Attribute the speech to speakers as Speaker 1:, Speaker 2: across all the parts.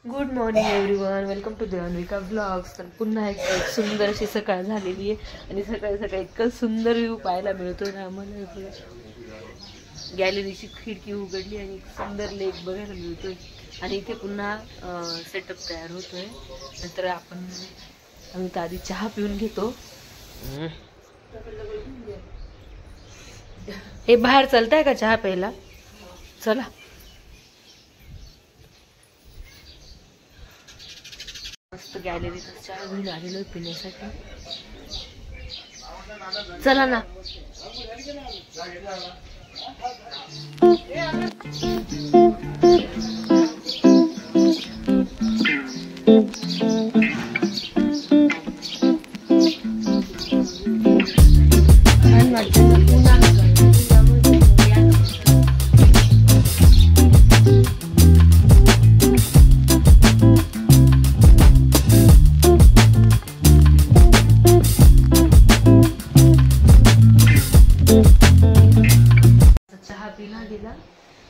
Speaker 1: Good morning everyone, welcome to the Anvika blogs. तर पुन्हा एक सुंदर अशी सकाळ झालेली आहे आणि सकाळी सकाळी इतकं सुंदर व्ह्यू पाहायला मिळतो ना आम्हाला. गॅलरीची खिडकी उघडली आणि एक सुंदर लेक बघायला मिळतोय आणि इथे पुन्हा सेटअप तयार होतोय. नंतर आम्ही तर आधी चहा पिऊन घेतो. हे बाहेर चालतंय का चहा प्यायला? चला. मस्त गॅलरीत चहा घेऊन आलेलो पिण्यासाठी. चला ना.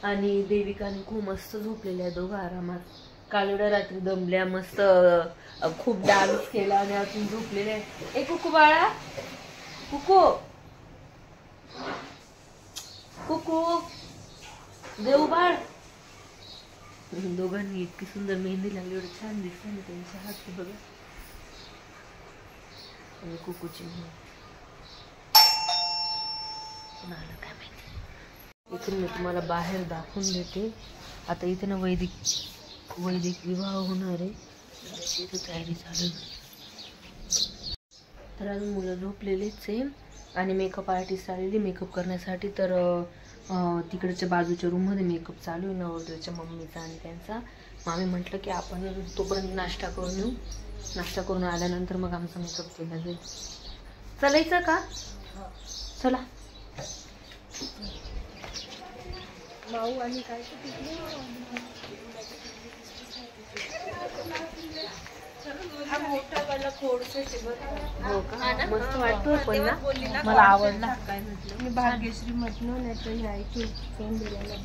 Speaker 1: आणि देविका आणि खूप मस्त झोपलेल्या दोघं आरामात. काल एवढ्या रात्री दमल्या, मस्त खूप डान्स केला आणि अजून झोपलेल्या. ए कुकू बाळा, कुकू कुकू देऊ बाळ. दोघांनी इतकी सुंदर मेहंदी लागली, एवढं छान दिसत ना त्यांच्या हात बघा. आणि कुकूची काय माहिती. इथून मी तुम्हाला बाहेर दाखवून देते. आता इथे ना वैदिक विवाह होणार आहे, इथे तयारी चालू. तर अजून मुलं झोपलेलीच आहे आणि मेकअप आर्टिस्ट आलेली मेकअप करण्यासाठी. तर तिकडच्या बाजूच्या रूममध्ये मेकअप चालू आहे नवरदेवाच्या मम्मीचा आणि त्यांचा. मग आम्ही म्हटलं की आपण तोपर्यंत नाश्ता करून येऊ. नाश्ता करून आल्यानंतर मग आमचा मेकअप केला जाईल. चालायचं का? चला. माऊ आणि काय मस्त वाटतो पण ना, मला आवडला. काय म्हटलं मी भाग्यश्री म्हटलं नाही तर ह्या फोन दिलेला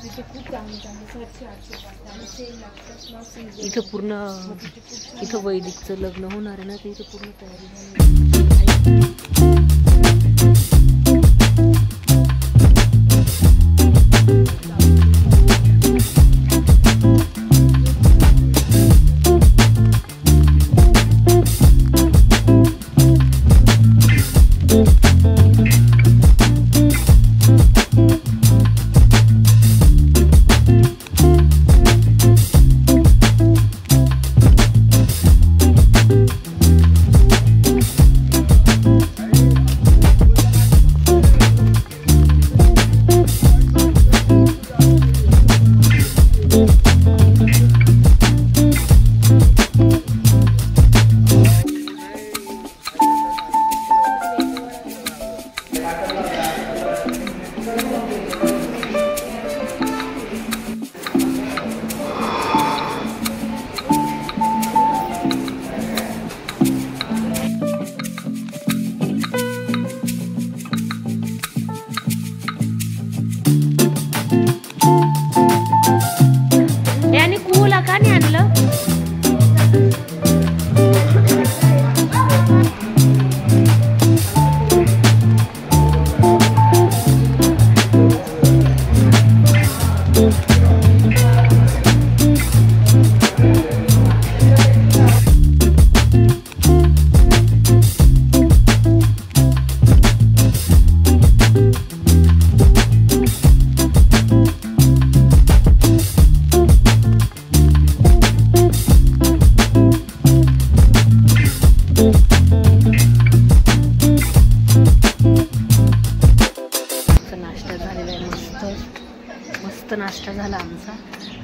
Speaker 1: तिथे खूप चांगलं इथं पूर्ण. इथं वैदिकचं लग्न होणार आहे ना, तर इथं पूर्ण तयारी झाली. नाश्ता झाला आमचा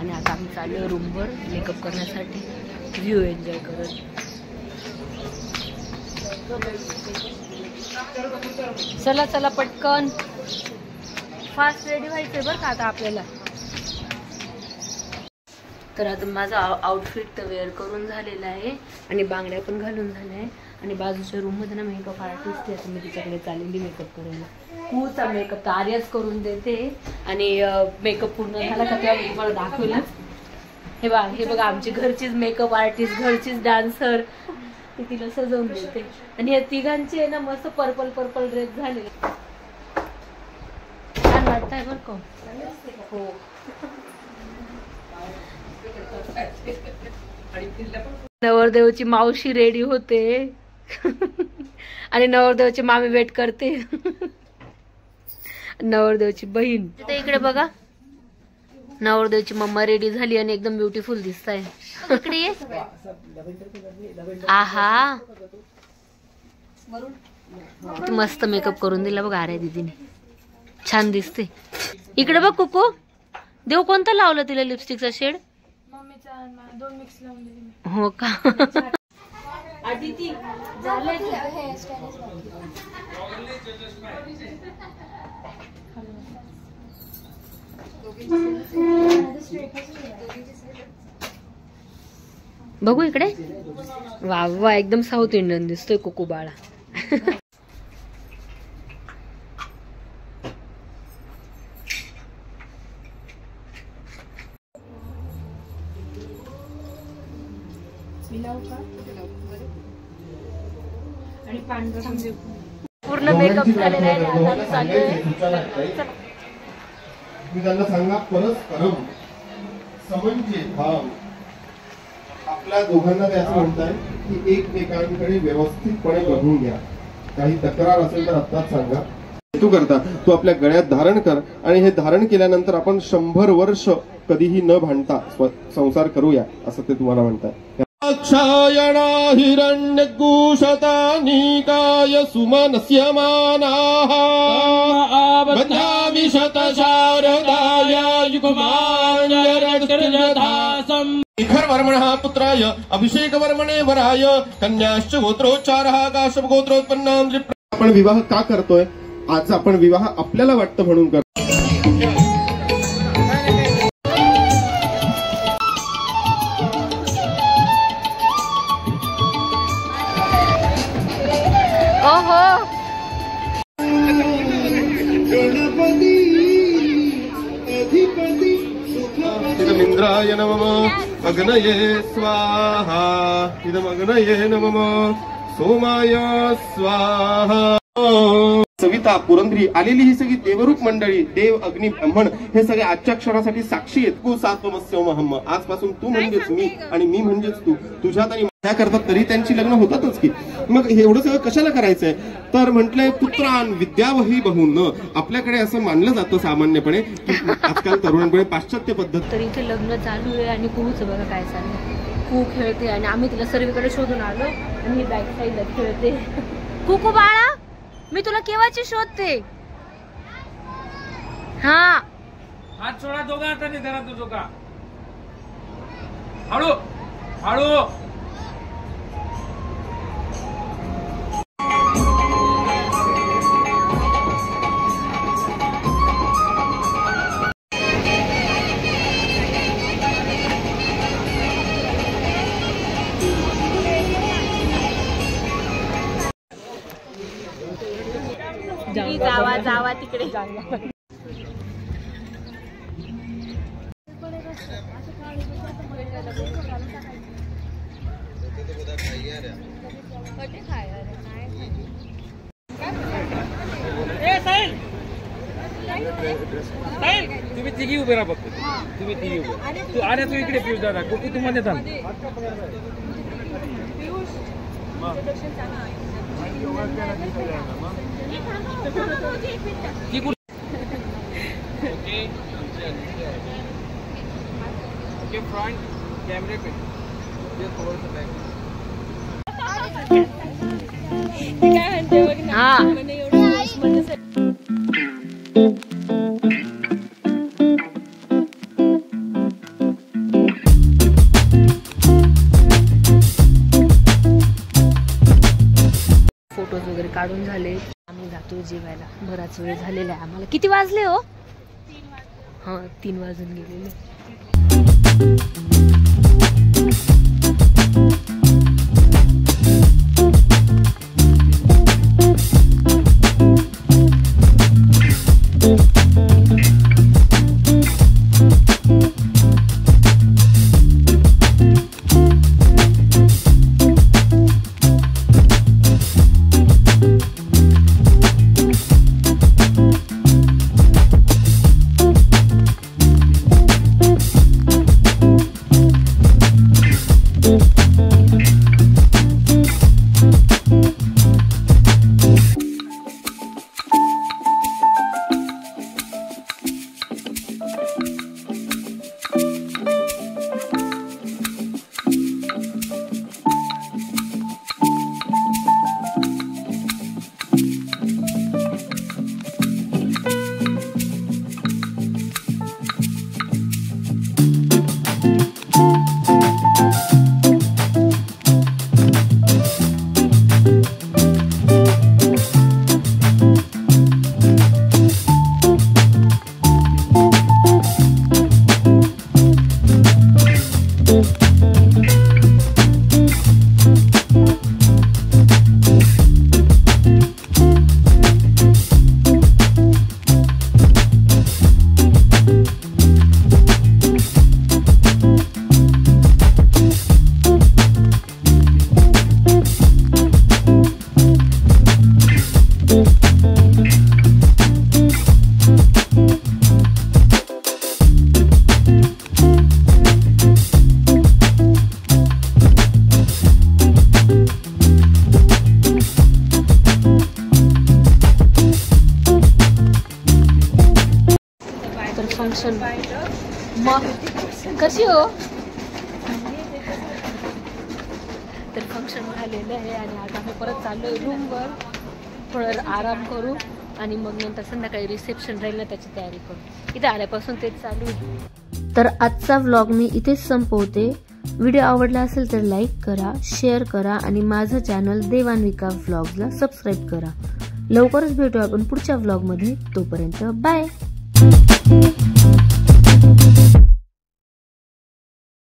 Speaker 1: आणि आता आम्ही चाललो रूमवर मेकअप करण्यासाठी. व्ह्यू एन्जॉय करत. चला चला पटकन, फास्ट रेडी व्हायचंय बरं का आता आपल्याला. तर आता माझा आउटफिट तर वेअर करून झालेला आहे आणि बांगड्या पण घालून झाल्या आहे. आणि बाजूच्या रूममध्ये ना मेकअप आर्टिस्ट आहे, मी तिच्याकडे चाललेली मेकअप करायला. खूपचा मेकअप तर आर्याच करून देते आणि मेकअप पूर्ण झाला का तेव्हा मी तुम्हाला दाखवलंच. हे बघा आमची घरचीच मेकअप आर्टिस्ट, घरचीच डान्सर, ती तिला सजवून देते. आणि या तिघांचे आहे ना मस्त पर्पल पर्पल ड्रेस झालेले, छान वाटतंय बरं का. हो नवरदेवची मावशी रेडी होते आणि नवरदेवची मामी वेट करते. नवरदेवची बहीण इकडे बघा, नवरदेवची मम्मा रेडी झाली आणि एकदम ब्युटिफुल दिसताय. इकडे ये. आहा मस्त मेकअप करून दिला बघ आर्या दीदीने, छान दिसते. इकडे बघ कुकू, देव कोणतं लावलं तिला लिपस्टिकचा शेड? हो का? बघू इकडे, वा वा एकदम साऊथ इंडियन दिसतोय कुकू बाळा. आणि पांढरा पूर्ण मेकअप झालेला आहे.
Speaker 2: मी त्यांना सांगा परस्परम समंजय भाव. आपल्या दोघांना ते असं म्हणताय की एकमेकांकडे व्यवस्थितपणे बघून घ्या. काही तक्रार असेल तर आत्ताच सांगा. तू करता तू आपल्या गळ्यात धारण कर आणि हे धारण केल्यानंतर आपण 100 वर्ष कधीही न भांडता संसार करूया असं ते तुम्हाला म्हणतात. क्षायणा हिरण्यगूषतानिकाय सुमनस्य मानाः वन्याविशत शारदाय युगमान्यरक्षरधासं शिखर वर्मणः पुत्राय अभिषेक वर्मणे वराय कन्याश्च गोत्रोच्चारः काश्यप गोत्रोत्पन्नां. आपण विवाह का करतोय? आज आपण विवाह आपल्याला वाटतं म्हणून करतो. इदमिंद्राय नमः अग्नये स्वाहा. इदमग्नये नमः सोमाय स्वाहा. सविता पुरंदरी आलेली ही सगळी देवरूप मंडळी, देव अग्नी ब्राह्मण हे सगळे आजच्या क्षणासाठी साक्षी आहेत. तू सात्वमस्यमहम, आजपासून तू म्हणजेच मी आणि मी म्हणजेच तू. तुझ्यात आणि माझ्या करतात तरी त्यांची लग्न होतातच की. मग एवढं सगळं कशाला करायचंय? तर म्हटलंय पुत्रान विद्यावही बहुन. आपल्याकडे असं मानलं जातं सामान्यपणे की आजकाल तरुणांकडे पाश्चात्य पद्धत.
Speaker 1: तर इथे लग्न चालू आहे आणि कुहूचं बघा काय चाललंय. कुहू खेळते आणि आम्ही तिला सर्वीकडे शोधून आलो आणि ही बॅक साईडला खेळते. कुकू बाळा मी तुला केव्हाची शोधते. हा
Speaker 3: हात सोडा दोघा हाताने धरा तुझो का. हळू हळू.
Speaker 1: जावा जावा तिकडे.
Speaker 3: तुम्ही तिघी उभे राहा फक्त. तुम्ही तिघी उभे. तू आल्या तू इकडे पिऊस दादा. कुकू तू मध्ये थांब. ओके फ्रंट कॅमेरे पे थोडंसं बॅक.
Speaker 1: हा फोटोज वगैरे काढून झाले. आम्ही जातो जेवायला. बराच वेळ झालेला आहे आम्हाला. किती वाजले हो? 3 वाजून गेलेले. हो. तर फंक्शन झालेलं आहे आणि आता आम्ही परत चाललो आहे रूमवर. थोडं आराम करू आणि मग नंतर संध्याकाळी रिसेप्शन राहील ना त्याची तयारी करू. इथे आल्यापासून तेच चालू आहे. तर आजचा व्लॉग मी इथेच संपवते. व्हिडिओ आवडला असेल तर लाईक करा, शेअर करा आणि माझं चॅनल देवान्विका व्लॉगला सबस्क्राईब करा. लवकरच भेटू आपण पुढच्या व्लॉगमध्ये. तोपर्यंत बाय.